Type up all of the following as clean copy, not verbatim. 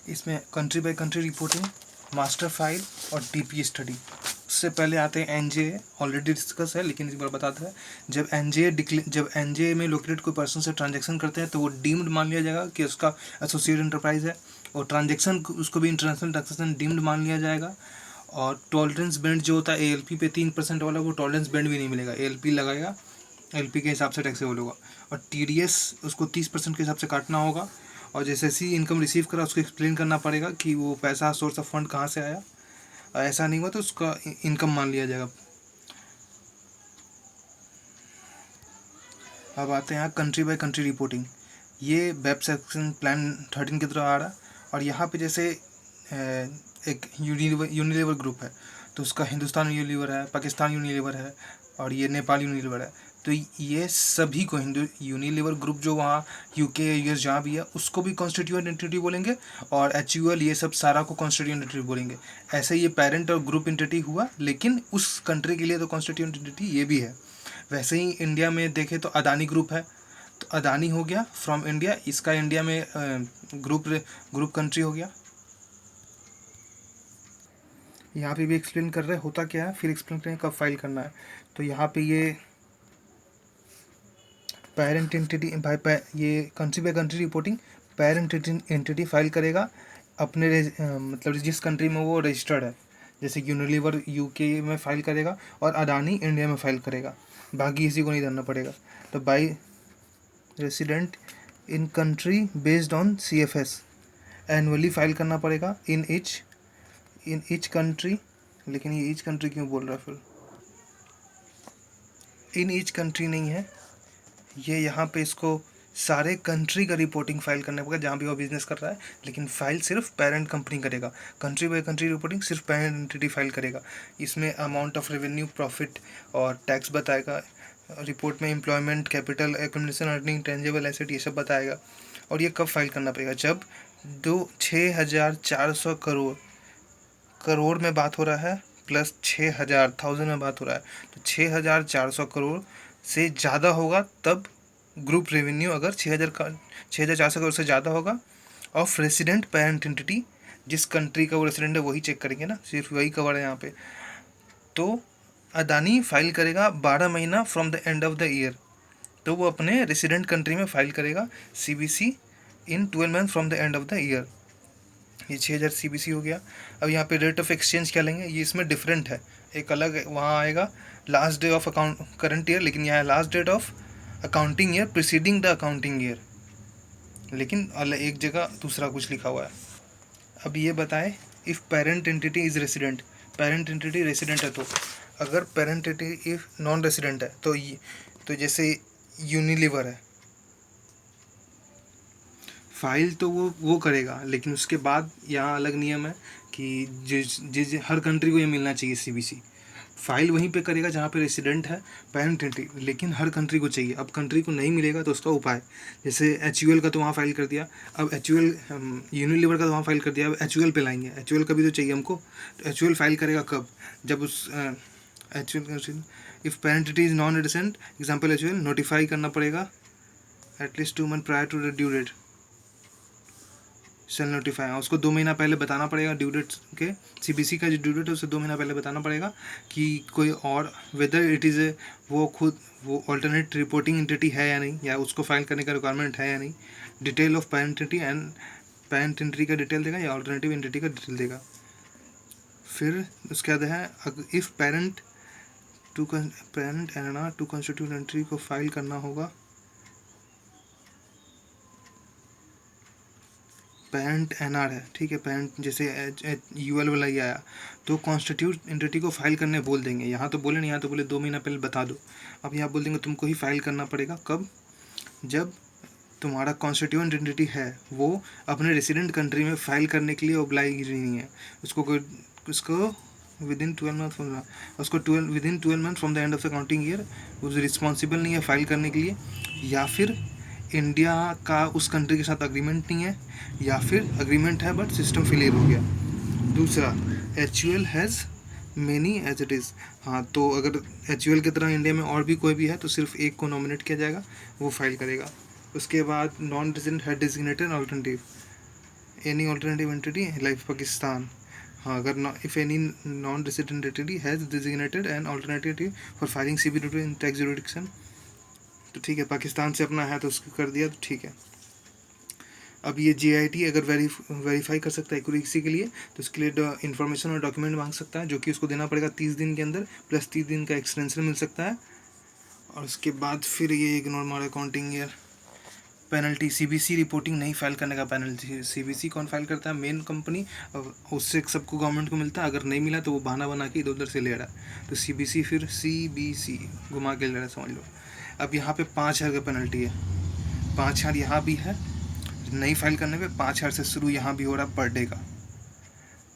इसमें country by country reporting, master file और DP study. उससे पहले आते हैं एनजे, ऑलरेडी डिस्कस है लेकिन इस बार बताते हैं। जब एनजे में लोकेटेड कोई पर्सन से ट्रांजैक्शन करते हैं तो वो डीम्ड मान लिया जाएगा कि उसका एसोसिएट एंटरप्राइज है, और ट्रांजैक्शन उसको भी इंटरनेशनल ट्रांजैक्शन डीम्ड मान लिया जाएगा। और टॉलरेंस बैंड जो होता है एएलपी पे 3% वाला, वो टॉलरेंस बैंड भी नहीं मिलेगा, एएलपी लगाएगा, एलपी के हिसाब से टैक्सेबल होगा। और टीडीएस उसको 30% के हिसाब से काटना होगा। और जैसे ही इनकम रिसीव करा उसको एक्सप्लेन करना पड़ेगा कि वो पैसा सोर्स ऑफ फंड कहाँ से आया, और ऐसा नहीं हुआ तो उसका इनकम मान लिया जाएगा। अब आते हैं यहाँ कंट्री बाय कंट्री रिपोर्टिंग। ये वेब सेक्शन प्लान 13 की तरह आ रहा है। और यहाँ पे जैसे एक यूनिलीवर ग्रुप है तो उसका हिंदुस्तान यूनिलीवर है, पाकिस्तान यूनिलीवर है, और ये नेपाल यूनिलीवर है। तो ये सभी को यूनिलीवर ग्रुप जो वहाँ यूके यूएस जहाँ भी है उसको भी कॉन्स्टिट्यूएंट एंटिटी बोलेंगे, और एचयूएल ये सब सारा को कॉन्स्टिट्यूएंट एंटिटी बोलेंगे। ऐसे ये पेरेंट और ग्रुप एंटिटी हुआ, लेकिन उस कंट्री के लिए तो कॉन्स्टिट्यूएंट एंटिटी ये भी है। वैसे ही इंडिया में देखें तो अदानी ग्रुप है, तो अदानी हो गया फ्रॉम इंडिया, इसका इंडिया में ग्रुप कंट्री हो गया। यहाँ पे भी एक्सप्लेन कर रहे हैं होता क्या है, फिर एक्सप्लेन करें कब फाइल करना है। तो यहाँ पे ये पेरेंट एंटिटी ये country by country reporting, parent entity file करेगा अपने मतलब जिस कंट्री में वो रजिस्टर्ड है। जैसे यूनिलीवर यूके में फाइल करेगा और अडानी इंडिया में फाइल करेगा, बाकी किसी को नहीं करना पड़ेगा। तो by resident in country based on CFS annually file करना पड़ेगा इन ईच कंट्री। लेकिन ये ईच कंट्री क्यों बोल रहा है, फिर इन ईच कंट्री नहीं है ये, यहाँ पे इसको सारे कंट्री का रिपोर्टिंग फाइल करना पड़ेगा जहाँ भी वो बिजनेस कर रहा है, लेकिन फाइल सिर्फ पेरेंट कंपनी करेगा। कंट्री बाय कंट्री रिपोर्टिंग सिर्फ पेरेंट एंटिटी फाइल करेगा। इसमें अमाउंट ऑफ रेवेन्यू, प्रॉफिट और टैक्स बताएगा। रिपोर्ट में employment, capital, acquisition, earning, tangible asset ये सब बताएगा। और ये कब फाइल करना पड़ेगा, जब 6,400 करोड़ में बात हो रहा है, प्लस 6,000 में बात हो रहा है। तो 6,400 करोड़ से ज़्यादा होगा तब ग्रुप रेवेन्यू, अगर 6,400 करोड़ से ज़्यादा होगा, ऑफ रेसिडेंट पेरेंट एंटिटी, जिस कंट्री का वो रेसिडेंट है वही चेक करेंगे ना, सिर्फ वही कवर है यहाँ पे। तो अदानी फाइल करेगा 12 महीना from the end of the year, तो वो अपने रेसिडेंट कंट्री में फाइल करेगा CBC in 12 month from the end of the year. ये 6,000 CBC हो गया। अब यहाँ पे रेट ऑफ एक्सचेंज क्या लेंगे, ये इसमें डिफरेंट है, एक अलग वहाँ आएगा last day of account current year, लेकिन यहाँ last date of accounting year preceding the accounting year, लेकिन अलग एक जगह दूसरा कुछ लिखा हुआ है। अब ये बताएं, if parent entity is resident, parent entity resident है, तो अगर parent entity if non resident है तो जैसे यूनिलीवर है, फाइल तो वो करेगा, लेकिन उसके बाद यहाँ अलग नियम है कि जिस हर कंट्री को ये मिलना चाहिए CBC। फाइल वहीं पे करेगा जहाँ पे रेसिडेंट है पेरेंट एंटिटी, लेकिन हर कंट्री को चाहिए। अब कंट्री को नहीं मिलेगा तो उसका उपाय, जैसे HUL का तो वहाँ फाइल कर दिया, अब HUL यूनिलीवर का तो वहाँ फाइल कर दिया, अब HUL पे लाएंगे, HUL का भी तो चाहिए हमको। तो HUL फाइल करेगा कब, जब उस HUL if parent entity is non resident, example HUL, notify करना पड़ेगा at least 2 month prior to the due date, shall notify, उसको 2 महीना पहले बताना पड़ेगा ड्यू डेट के, CBC का जो ड्यू डेट है उसे 2 महीना पहले बताना पड़ेगा कि कोई और वेदर इट इज़ वो ऑल्टरनेट रिपोर्टिंग एंटिटी है या नहीं, या उसको फाइल करने का रिक्वायरमेंट है या नहीं। Detail of parent entity and parent entity का डिटेल देगा या ऑल्टरनेटिव एंटिटी का डिटेल देगा। फिर उसके बाद है if parent and to constitute entry को फाइल करना होगा, पेरेंट NR है, ठीक है, पेरेंट जैसे UL वाला ही आया तो कॉन्स्टिट्यूट एंटिटी को फाइल करने बोल देंगे। यहाँ तो बोले नहीं, यहाँ तो बोले 2 महीना पहले बता दो। अब यहाँ बोल देंगे तुमको ही फाइल करना पड़ेगा कब, जब तुम्हारा कॉन्स्टिट्यूएंट एंटिटी है वो अपने रेसिडेंट कंट्री में फाइल करने के लिए ओब्लाइज नहीं है, उसको विदिन 12 मंथ उसको within 12 month from the end of the accounting year वो रिस्पॉन्सिबल नहीं है फाइल करने के लिए, या फिर इंडिया का उस कंट्री के साथ अग्रीमेंट नहीं है, या फिर अग्रीमेंट है बट सिस्टम फेलियर हो गया। दूसरा, HUL has many as it is, हाँ, तो अगर HUL की तरह इंडिया में और भी कोई भी है तो सिर्फ एक को नॉमिनेट किया जाएगा, वो फाइल करेगा। उसके बाद नॉन रेजिडेंट है designated alternative, any alternative entity like Pakistan, हाँ अगर if any non resident entity has designated an alternative for filing CB in tax jurisdiction, तो ठीक है, पाकिस्तान से अपना है तो उसको कर दिया तो ठीक है। अब ये JIT अगर वेरीफाई कर सकता है एक्यूरेसी के लिए, तो उसके लिए इन्फॉर्मेशन और डॉक्यूमेंट मांग सकता है, जो कि उसको देना पड़ेगा 30 दिन के अंदर, प्लस 30 दिन का एक्सटेंशन मिल सकता है। और उसके बाद फिर ये इग्नोर मारो accounting year, penalty CBC reporting नहीं फाइल करने का पेनल्टी। CBC कौन फाइल करता है? मेन कंपनी, उससे सबको गवर्नमेंट को मिलता है, अगर नहीं मिला तो वो बहाना बना के इधर उधर से ले रहा है, तो CBC फिर CBC घुमा के ले रहा है, समझ लो। अब यहाँ पे 5,000 का पेनल्टी है, 5,000 यहाँ भी है, नहीं फाइल करने पे 5,000 से शुरू यहाँ भी हो रहा पर डे का,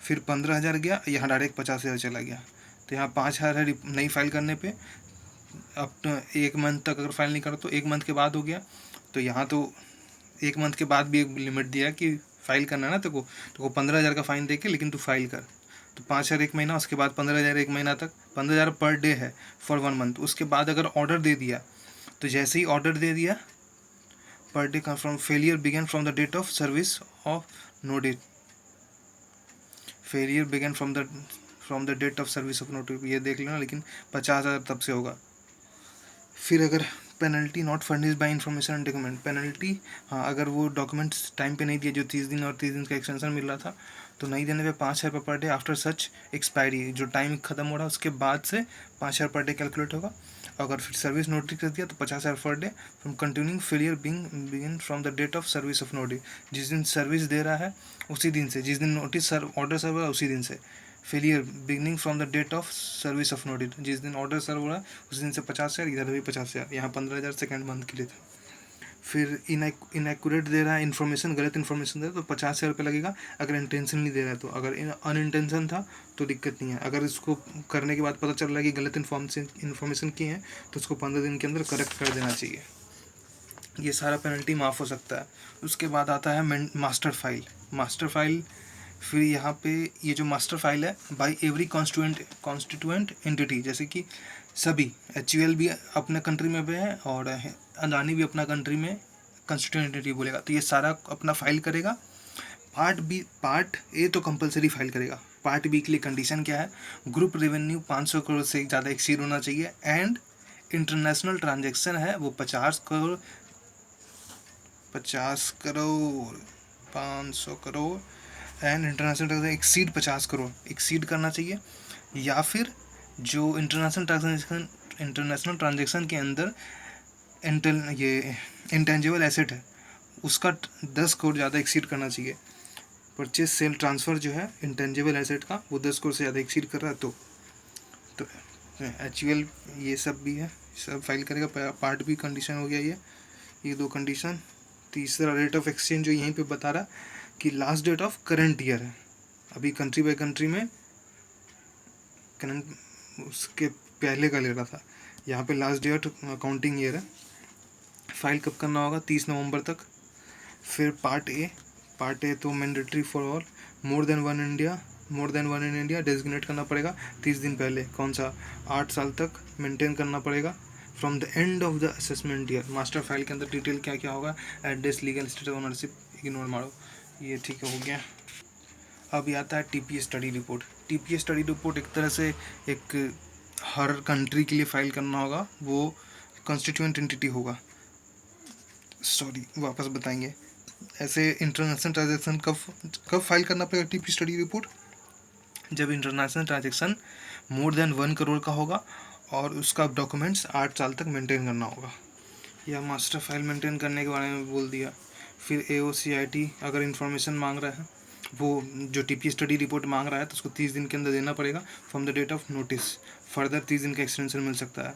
फिर 15,000 गया, यहाँ डायरेक्ट 50,000 चला गया, तो यहाँ 5,000 है नहीं फाइल करने पे। अब तो 1 मंथ तक अगर फाइल नहीं करो तो 1 मंथ के बाद हो गया, तो यहाँ तो 1 मंथ के बाद भी एक लिमिट दिया कि फाइल करना है ना तो को 15,000 का फाइन दे के लेकिन तू फाइल कर, तो 5,000 1 महीना, उसके बाद 15,000 1 महीना तक, 15,000 पर डे है फॉर 1 मंथ। उसके बाद अगर ऑर्डर दे दिया, तो जैसे ही ऑर्डर दे दिया, per day from failure begin from the date of service of notice, failure begin from the date of service of notice, ये देख लेना, लेकिन 50,000 तब से होगा। फिर अगर penalty not furnish by information and document, penalty, हाँ अगर वो डॉक्यूमेंट्स टाइम पे नहीं दिए, जो 30 दिन और 30 दिन का एक्सटेंशन मिल रहा था, तो नहीं देने पे 5,000 रुपये per day after such expiry, जो टाइम खत्म हो रहा है उसके बाद से 5,000 पर डे कैलकुलेट होगा। अगर फिर सर्विस नोटिस कर दिया तो 50,000 per day from continuing failure begin from the date of service of notice, जिस दिन सर्विस दे रहा है उसी दिन से, जिस दिन नोटिस ऑर्डर सर्व हो रहा है उसी दिन से। Failure beginning from the date of service of notice, जिस दिन ऑर्डर सर्व हो रहा है उस दिन से 50,000, इधर भी 50,000, यहाँ 15,000 सेकेंड मंथ के लिए था। फिर इनएक्यूरेट दे रहा है इन्फॉर्मेशन, गलत इन्फॉर्मेशन दे रहा है तो 50,000 रुपये लगेगा, अगर इंटेंशन नहीं दे रहा है तो। अगर अनइंटेंशन था तो दिक्कत नहीं है, अगर इसको करने के बाद पता चल रहा है कि गलत इन्फॉर्मेशन की है तो उसको 15 दिन के अंदर करेक्ट कर देना चाहिए, ये सारा पेनल्टी माफ़ हो सकता है। उसके बाद आता है मास्टर फाइल। मास्टर फाइल, फिर यहाँ पे ये जो मास्टर फाइल है, बाय एवरी कॉन्स्टिट्यूएंट एंटिटी, जैसे कि सभी HUL भी अपने कंट्री में भी है और अदानी भी अपना कंट्री में कॉन्स्टिट्यूएंट एंटिटी बोलेगा, तो ये सारा अपना फाइल करेगा। पार्ट ए तो कंपलसरी फाइल करेगा। पार्ट बी के लिए कंडीशन क्या है? ग्रुप रेवेन्यू 500 करोड़ से ज़्यादा एक्सीड होना चाहिए, एंड इंटरनेशनल ट्रांजेक्शन है वो 50 crore 500 crore, and international transaction exceed 50 crore exceed करना चाहिए, या फिर जो इंटरनेशनल ट्रांजेक्शन के अंदर ये इंटेंजिबल एसेट है उसका 10 करोड़ ज़्यादा एक्सीड करना चाहिए। परचेज सेल ट्रांसफ़र जो है इंटेंजिबल एसेट का वो 10 करोड़ से ज़्यादा एक्सीड कर रहा है तो HUL ये सब भी है, सब फाइल करेगा। पार्ट बी कंडीशन हो गया ये 2 कंडीशन। तीसरा रेट ऑफ एक्सचेंज जो यहीं पे बता रहा कि last date of current year है, अभी कंट्री बाय कंट्री में करंट उसके पहले का ले रहा था, यहाँ पे लास्ट डेट अकाउंटिंग ईयर है। फाइल कब करना होगा? 30 नवंबर तक। फिर पार्ट ए तो mandatory for all, more than one in India designate करना पड़ेगा 30 दिन पहले। कौन सा? 8 साल तक मेंटेन करना पड़ेगा from the end of the assessment year. Master file के अंदर डिटेल क्या क्या होगा, address, legal status, ownership, ignore मारो, ये ठीक हो गया। अब आता है TPA study report. TPA study report एक तरह से एक हर कंट्री के लिए फाइल करना होगा, वो कॉन्स्टिट्यूएंट एंटिटी होगा, सॉरी वापस बताएंगे। ऐसे इंटरनेशनल ट्रांजेक्शन कब फाइल करना पड़ेगा TPA स्टडी रिपोर्ट? जब international transaction more than 1 crore का होगा और उसका डॉक्यूमेंट्स 8 साल तक मेंटेन करना होगा। या मास्टर फाइल मेंटेन करने के बारे में बोल दिया। फिर AOCIT अगर इन्फॉर्मेशन मांग रहा है, वो जो TPA स्टडी रिपोर्ट मांग रहा है तो उसको 30 दिन के अंदर देना पड़ेगा from the date of notice, further 30 दिन का एक्सटेंशन मिल सकता है।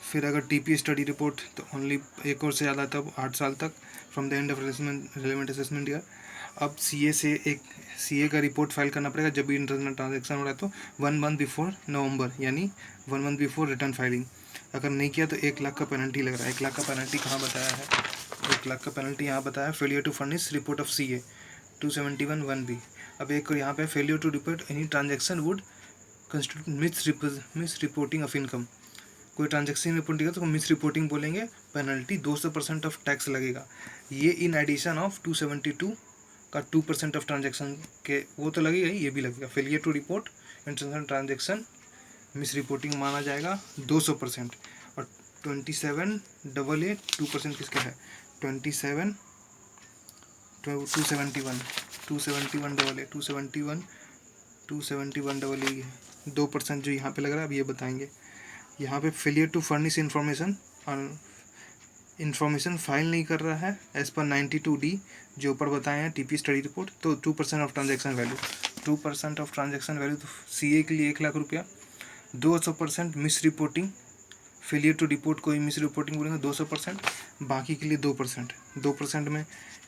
फिर अगर TPA स्टडी रिपोर्ट तो ओनली 1 और से ज़्यादा तब 8 साल तक from the end of relevant assessment year. अब CA का रिपोर्ट फाइल करना पड़ेगा जब भी इंटरनेशनल ट्रांजेक्शन हो रहा है तो 1 मंथ बिफोर नवंबर, यानी 1 मंथ बिफोर रिटर्न फाइलिंग। अगर नहीं किया तो 1 लाख का पेनल्टी लग रहा है। 1 लाख का पेनल्टी कहाँ बताया है? 1 लाख का पेनल्टी यहाँ बताया, failure to furnish report of CA 271(1)(b। अब एक यहाँ पे failure to report any transaction would constitute misreporting of income. कोई ट्रांजेक्शन रिपोर्टिंग है तो मिस रिपोर्टिंग बोलेंगे, पेनल्टी 200% ऑफ टैक्स लगेगा। ये इन एडिशन ऑफ 272 का 2% ऑफ ट्रांजेक्शन के वो तो लगेगा ही, ये भी लगेगा। Failure to report international transaction misreporting माना जाएगा 200%। और 27AA 2% किसका है? 27 271 271AA 271AA है 2% जो यहाँ पे लग रहा है। अब ये बताएंगे यहाँ पे failure to furnish information file नहीं कर रहा है एज पर 92D जो ऊपर बताए हैं टीपी स्टडी रिपोर्ट, तो 2% of transaction value. 2% of transaction value तो CA के लिए 1 लाख रुपया। 200% miss reporting, failure to report कोई मिस रिपोर्टिंग बोलेंगे 200%, बाकी के लिए 2%। 2% में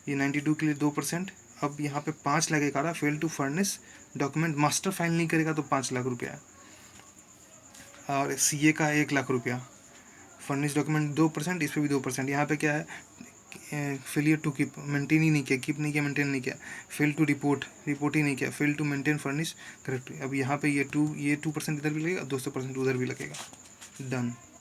ये 92 के लिए 2%। अब यहाँ पे 5 लगेगा, fail to furnish document master file नहीं करेगा तो 5 लाख रुपया। और CA का 1 लाख रुपया। फर्निश डॉक्यूमेंट 2%, इस पर भी 2%। यहाँ पे क्या है? फेलियर टू कीप, मेंटेन ही नहीं किया, कीप नहीं किया, मेंटेन नहीं किया। फेल टू रिपोर्ट, रिपोर्ट ही नहीं किया। Fail to maintain furnish correct. अब यहाँ पे ये 2% इधर भी लगेगा, 200% उधर भी लगेगा। डन।